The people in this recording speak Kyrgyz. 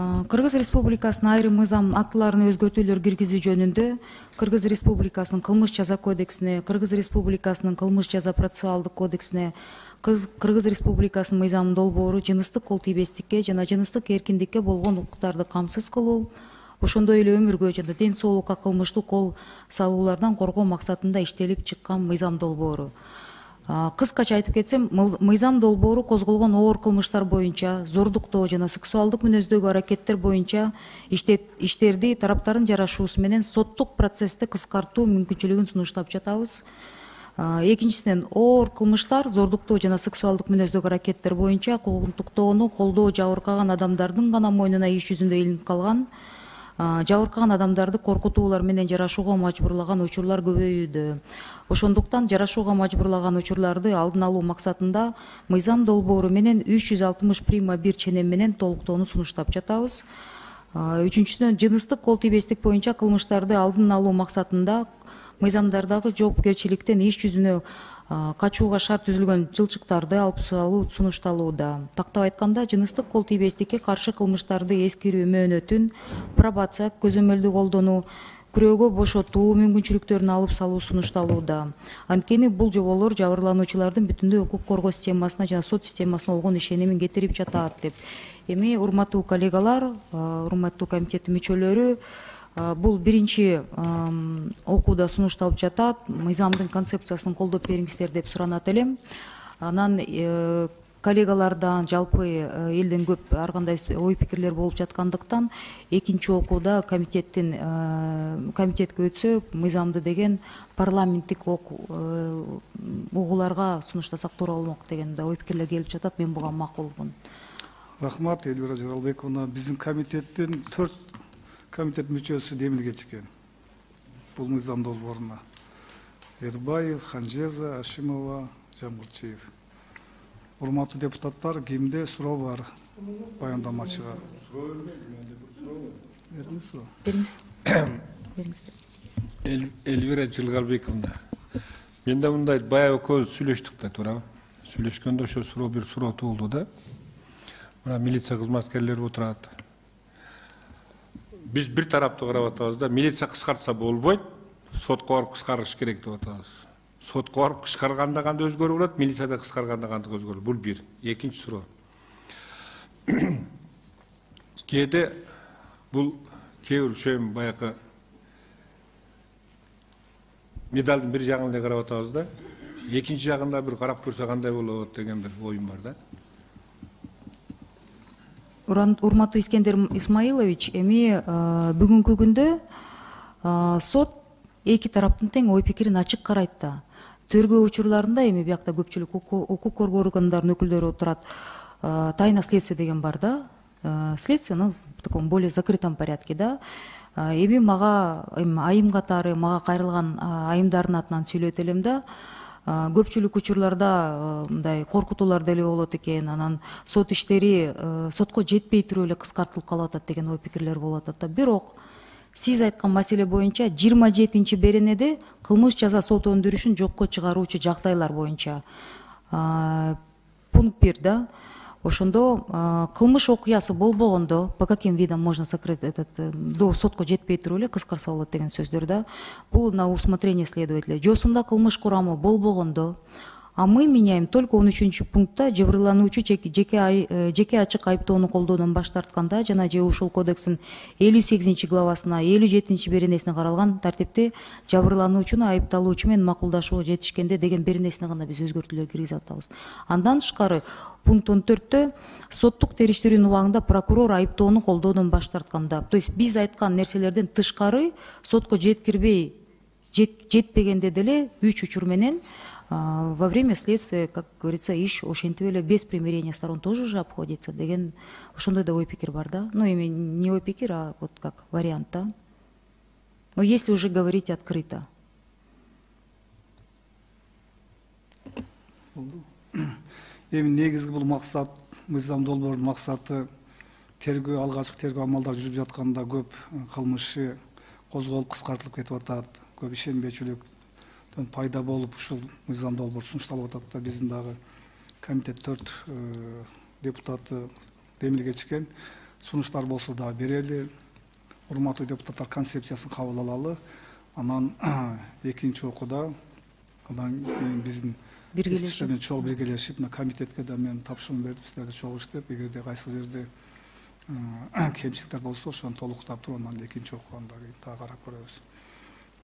Кыргыз Республикасынын айрым мыйзам актыларына өзгөртүүлөр киргизүү жөнүндө Кыргыз Республикасынын кылмыш жаза кодексине, Кыргыз Республикасынын кылмыш жаза процессуалдык кодексине, Кыргыз Республикасынын мыйзам долбоору жыныстык кол тийбестикке жана жыныстык эркиндикке болгон укуктарды камсыз кылуу, ошондой эле өмүргө жана ден соолукка кылмыштуу кол салуулардан коргоо максатында иштелип чыккан мыйзам долбоору. Кыскача айтып кетсем, мыйзам долбоору козголгон оор кылмыштар боюнча, зордуктоо жана сексуалдык мүнөздөгү аракеттер боюнча иштерди тараптардын жарашуусу менен соттук процессти кыскартуу мүмкүнчүлүгүн сунуштап жатабыз. Экинчисинен, оор кылмыштар, зордуктоо жана сексуалдык мүнөздөгү аракеттер боюнча куугунтуктоону колдоо жабыркаган адамдардын гана мойнуна иш жүзүндө илинип калган, жабыркаган адамдарды коркутуулар менен жарашууга мажбурлаган учурлар көбөйүүдө. Ошондуктан жарашууга мажбурлаган учурларды алдын алуу максатында мыйзам долбоору менен 360 прима 1 ченем менен толуктоону сунуштап жатабыз. Үчүнчүсүнөн, жыныстык кол тийбестик боюнча кылмыштарды алдын алуу максатында мыйзамдардагы жоопкерчиликтен иш жүзүнө качууга шарт түзүлгөн жылчыктарды алып салуу сунушталууда. Тактап айтканда, жыныстык кол тийбестикке каршы кылмыштарды эскирүү мөөнөтүн пробация көзөмөлдү колдонуу, күрөөгө бошотуу мүмкүнчүлүктөрүн алып салуу сунушталууда. Анткени бул жоболор жабырлануучулардын бүтүндөй укук коргоо системасына жана сот системасына болгон ишенимин кетирип жатат деп. Эми урматтуу коллегалар, урматтуу комитеттин мүчөлөрү, бул биринчи окууда сунушталып жатат. Мыйзамдын концепциясын колдоп бериңиздер деп суранат элем. Анан коллегалардан, жалпы элден көп ар кандай ой пикирлер болуп жаткандыктан, экинчи окууда комитетке өтсө, мыйзамды деген парламенттик угууларга сунуштасак туура болмок деген ой пикирлер келип жатат. Мен буга макулмун. Рахмат, Элвира Жаралбековна. Биздин комитеттин 4 комитет мүчөсү демилге чыккан. Бул мыйзам долбооруна. Эрбаев, Ханжеза, Ашимова, Жамгырчиев. Урматтуу депутаттар, кимде суроо бар баяндамачыга? Бериңиз. Элвира Жаралбековна. Менде мындай баягы көз сүйлөштүк да, туурабы? Сүйлөшкөндө ошо бир суроо туулду да. Мына милиция кызматкерлери отурат. Биз бир тарапты карап атабыз да, милиция кыскартса болбойт, сотко барып кыскарыш керек деп атабыз. Сотко барып кыскарганда кандай өзгөрүү болот, милицияда кыскарганда кандай өзгөрүү болот? Бул бир. Экинчи суроо. Кээде бул кээ бир баягы медалдын бир жагын эле карап атабыз да, экинчи жагында бир карап көрсө кандай болот деген бир оюм бар да. Урматтуу Искендер Исмаилович, эми бүгүнкү күндө сот эки тараптын тең ой пикирин ачык карайт да. Тергөө учурларында эми биякта көпчүлүк укук коргоо органдарынын өкүлдөрү отурат. Тайна следствие деген бар да. Следствие, в таком более закрытом порядке, да. Эми мага айым катары, мага кайрылган айымдардын атынан сүйлөйт элем да. Көпчүлүк учурларда мындай коркутуулар деле болот экен, анан сот иштери сотко жетпей туруп эле кыскартылып калып атат деген ой пикирлер болуп атат да. Бирок сиз айткан маселе боюнча 27 беренеде кылмыш жаза сот өндүрүшүн жокко чыгаруучу жагдайлар боюнча пункт 1 да. Ошондо кылмыш окуясы болбогондо, по каким видам можно сократить до сотко жетпей туруп эле кыскарса болот деген сөздөр да. Бул на усмотрение следователя. Жосунда кылмыш курамы болбогондо, а мы меняем только 13 пунктта жабырлануучу жеке ачык айыптоону колдоодон баш тартканда жана же ушул кодекстин 58 главасына 57 беренесине каралган тартипте жабырлануучуну айыпталуучу менен макулдашууга жетишкенде деген беренесине гана биз өзгөртүүлөр киргизип атабыз. Андан тышкары пункт 14-тө соттук териштирүүнүн убагында прокурор айыптоону колдоодон баш тартканда, то есть биз айткан нерселерден тышкары сотко жеткирбей жетпегенде деле 3 учур менен во время следствия, как говорится, иш ошентип эле без примирения сторон тоже же обходится деген ошондой да ой пикир бар да. Ну, эми не ой пикир, а вот как вариант, да. Но если уже говорить открыто. Эми негизги бул максат, мыйзам долбоорунун максаты тергөө, алгачкы тергөө амалдары жүрүп жатканда көп кылмышы козголуп кыскартылып кетип атат, көп ишенбечүлүк пайда болуп ушул мыйзам долбоор сунушталып атат да. Биздин дагы комитет 4 депутаты демилге чыккан. сунуштар болсо да берели. Урматтуу депутаттар, концепциясын кабыл алалы. Анан экинчи окууда анан биздин Биргелешип. чогуу биргелешип, мына комитетке да мен тапшырма бердим, силерде чогуу иштеп, эгерде кайсы жерде кемчиликтер болсо, ошону толуктап туруп, анан экинчи окуганда дагы карап көрөбүз.